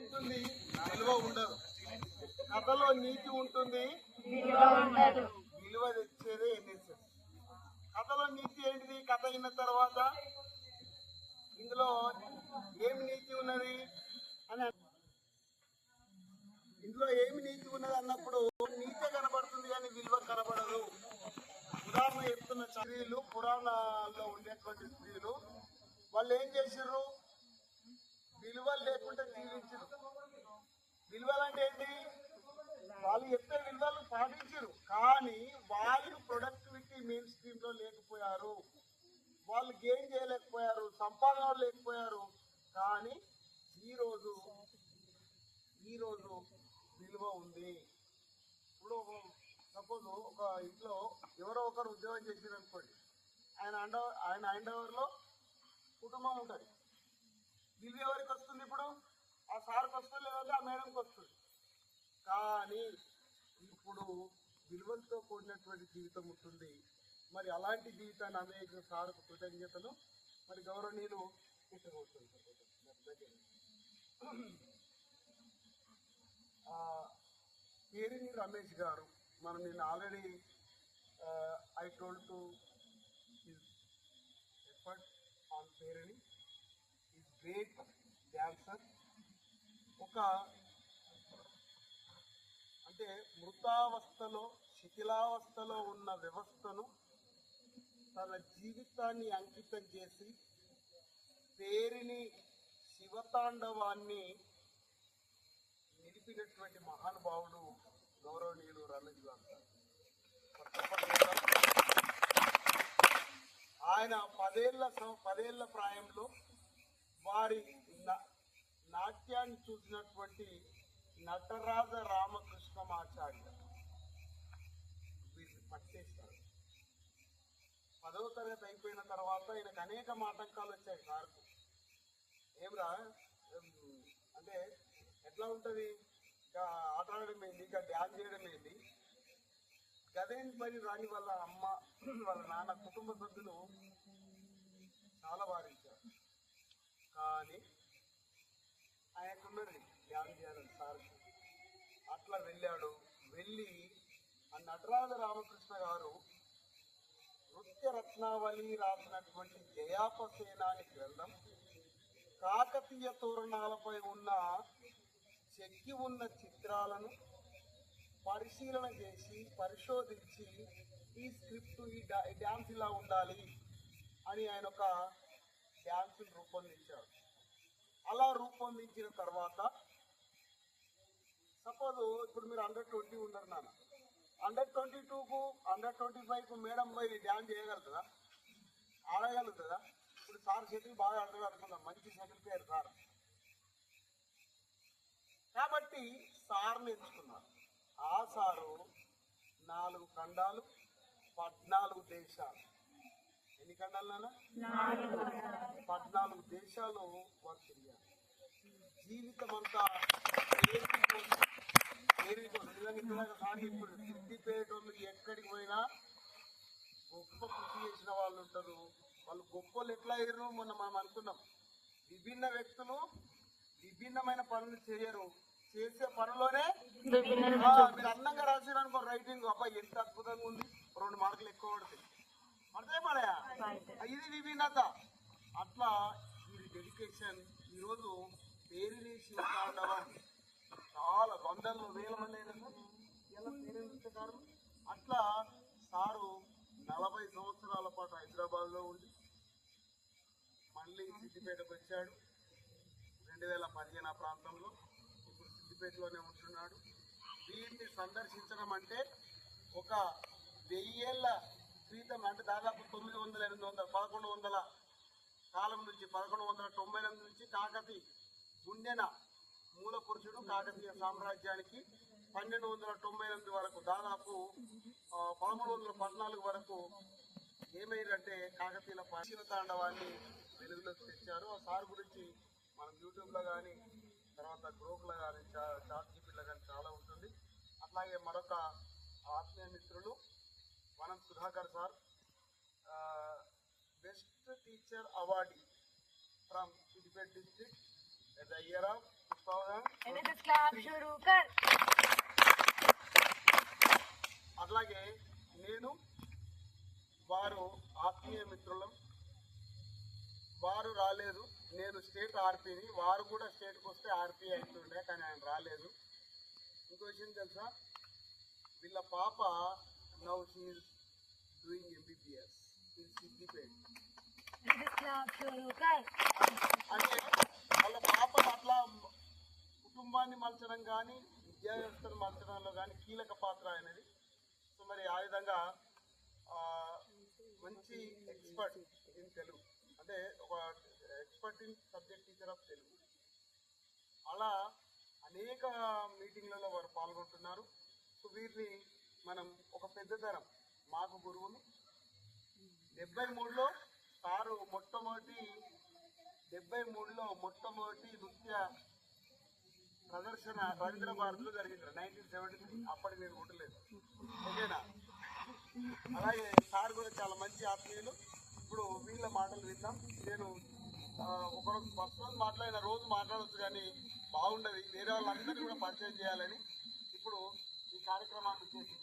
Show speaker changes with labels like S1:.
S1: ఉంటుంది, విలువ ఉండదు. కథలో నీతి ఉంటుంది, విలువ తెచ్చేదే ఎన్ఎస్ఎస్. కథలో నీతి ఏంటిది? కథ అయిన తర్వాత ఇందులో ఏమి నీతి ఉన్నది అని, ఇందులో ఏమి నీతి ఉన్నది అన్నప్పుడు నీతే కనబడుతుంది కానీ విలువ కనబడదు. ఉదాహరణ చెప్తున్న స్త్రీలు, పురాణాల్లో ఉండేటువంటి స్త్రీలు, వాళ్ళు ఏం చేసారు? విలువలు లేకుండా జీవించారు. విలువలు అంటే ఏంటి? వాళ్ళు చెప్పే విలువలు పాటించారు, కానీ వాళ్ళు ప్రొడక్టివిటీ మెయిన్ స్ట్రీమ్ లో లేకపోయారు. వాళ్ళు గెయిన్ చేయలేకపోయారు, సంపాదన లేకపోయారు. కానీ ఈరోజు విలువ ఉంది. ఇప్పుడు సపోజ్ ఒక ఇంట్లో ఎవరో ఒకరు ఉద్యోగం చేసారు అనుకోండి, ఆయన హ్యాండ్ ఓవర్లో కుటుంబం ఉంటుంది. విలువ ఎవరికి వస్తుంది? ఇప్పుడు ఆ సార్కి వస్తుంది, లేదంటే ఆ మేడంకి వస్తుంది. కానీ ఇప్పుడు విలువలతో కూడినటువంటి జీవితం ఉంటుంది. మరి అలాంటి జీవితాన్ని అనేక సార్కు కృతజ్ఞతలు. మరి గౌరవనీయులు పేరిని రమేష్ గారు, మనం నేను already I told to his effort on పేరిని, ఈజ్ గ్రేట్ డాన్సర్. ఒక అంటే మృతావస్థలో, శిథిలావస్థలో ఉన్న వ్యవస్థను తన జీవితాన్ని అంకితం చేసి పేరిని శివతాండవాన్ని నిలిపినటువంటి మహానుభావుడు గౌరవనీయులు రమేష్ గారు. ఆయన 10 ఏళ్ల ప్రాయంలో వారి నాట్యాన్ని చూసినటువంటి నటరాజ రామకృష్ణమాచార్య వీరిని పట్టేస్తారు. 10వ తరగతి అయిపోయిన తర్వాత ఈయనకు అనేక ఆటంకాలు వచ్చాయి. సార్కు ఏమిరా అంటే ఎట్లా ఉంటుంది, ఇంకా ఆట ఆడడం ఏంటి, ఇంకా డ్యాన్స్ చేయడం ఏంటి, గదేం పని రాని వాళ్ళ అమ్మ, వాళ్ళ నాన్న, కుటుంబ సభ్యులు చాలా వారించారు. కానీ ఆయనకున్నది ధ్యానం చేయాలని సార్కు. అట్లా వెళ్ళి ఆ నటరాజ రామకృష్ణ గారు నృత్య రత్నావళి రాసినటువంటి జయాపసేనాని గ్రంథం, కాకతీయ తోరణాలపై చెక్కి ఉన్న చిత్రాలను పరిశీలన చేసి పరిశోధించి ఈ స్క్రిప్ట్, ఈ డ్యాన్స్ ఇలా ఉండాలి అని ఆయన ఒక డ్యాన్స్ రూపొందించారు. అలా రూపొందించిన తర్వాత సపోజ్ ఇప్పుడు మీరు అండర్-20 ఉన్నారు నాన్న, అండర్-22కు అండర్-25కు మేడం పోయి డ్యాన్స్ చేయగలుగుతుందా? ఆడగలుగుతుందా? ఇప్పుడు సార్ షటిల్ బాగా ఆడతాడు అనుకుందాం, మంచి షటిల్ ప్లేయర్ సార్. కాబట్టి సార్ని ఎంచుకున్నారు. ఆ సారు 4 ఖండాలు, 14 దేశాలు. ఎన్ని ఖండాలు నాన్న? 14 దేశాలు వారు తిరిగారు. జీవితం అంతా ఇప్పుడు సిద్ధిపేట ఎక్కడికి పోయినా గొప్ప కృషి చేసిన వాళ్ళు ఉంటారు. వాళ్ళు గొప్పలు ఎట్లా అయ్యారు మొన్న మనం అనుకున్నాం. విభిన్న వ్యక్తులు విభిన్నమైన పనులు చేయరు, చేసే పనులోనే మీరు అందంగా రాసారు అనుకో రైటింగ్, అబ్బాయి ఎంత అద్భుతంగా ఉంది, 2 మార్కులు ఎక్కువ పడతాయి. పడతాయి పడయా? ఇది విభిన్నత. అట్లా వీరి డెడికేషన్. ఈరోజు పేరిని శివతాండవం చాలా వందలు వేల మంది అయినా నృత్యకారులు. అట్లా సారు 40 సంవత్సరాల పాటు హైదరాబాద్లో ఉండి మళ్ళీ సిద్దిపేటకు వచ్చాడు 2015 ఆ ప్రాంతంలో. ఇప్పుడు సిద్దిపేటలోనే ఉంటున్నాడు. వీరిని సందర్శించడం అంటే ఒక 1000 ఏళ్ల క్రితం, అంటే దాదాపు 900, 800, 1100 కాలం నుంచి, 1198 నుంచి కాకతీయ గుండెన మూల పురుషుడు కాకతీయ సామ్రాజ్యానికి 1298 వరకు, దాదాపు 1314 వరకు ఏమైందంటే కాకతీయుల ప్రాచీన తాండవాన్ని వెలుగులోకి తెచ్చారు. ఆ సార్ గురించి మనం యూట్యూబ్లో కానీ, తర్వాత గ్రూప్లో కానీ, చాట్ జీపీలో కానీ చాలా ఉంటుంది. అట్లాగే మరొక ఆత్మీయ మిత్రులు వనం Sudhakar sir, best teacher awardee from Siddipet district at the year of
S2: NSS clap शुरू कर
S1: అట్లాగే నేను వారు ఆత్మీయ మిత్రులం. వారు రాలేదు, నేను స్టేట్ ఆర్పీని, వారు కూడా స్టేట్కి వస్తే ఆర్పీ అవుతుండే, కానీ ఆయన రాలేదు. ఇంకో విషయం తెలుసా, వీళ్ళ పాప now she is doing MBBS in Siddipet.
S2: NSS clap शुरू कर
S1: అంటే వాళ్ళ పాప అట్లా కుటుంబాన్ని మలచడం కానీ విద్యా వ్యవస్థను మలచడంలో కానీ కీలక పాత్ర అనేది. సో మరి ఆ విధంగా మంచి ఎక్స్పర్ట్ ఇన్ తెలుగు, అంటే ఒక expert in subject teacher of Telugu. అలా అనేక మీటింగ్లలో వారు పాల్గొంటున్నారు. సో వీరిని మనం ఒక పెద్ద తరం మాకు గురువులు 73లో సారు మొట్టమొదటి నృత్య ప్రదర్శన రవీంద్ర భారతిలో జరిగింది 1973. అప్పటికి నేను ఉండలేదు, ఓకేనా. అలాగే సార్ కూడా చాలా మంచి ఆత్మీయులు. ఇప్పుడు వీళ్ళ మాటలు విందాం. నేను ఒకరోజు ఫస్ట్ రోజు మాట్లాడిన రోజు మాట్లాడవచ్చు, కానీ బాగుండదు, వేరే వాళ్ళందరినీ కూడా పరిచయం చేయాలని ఇప్పుడు ఈ కార్యక్రమాన్ని చేసి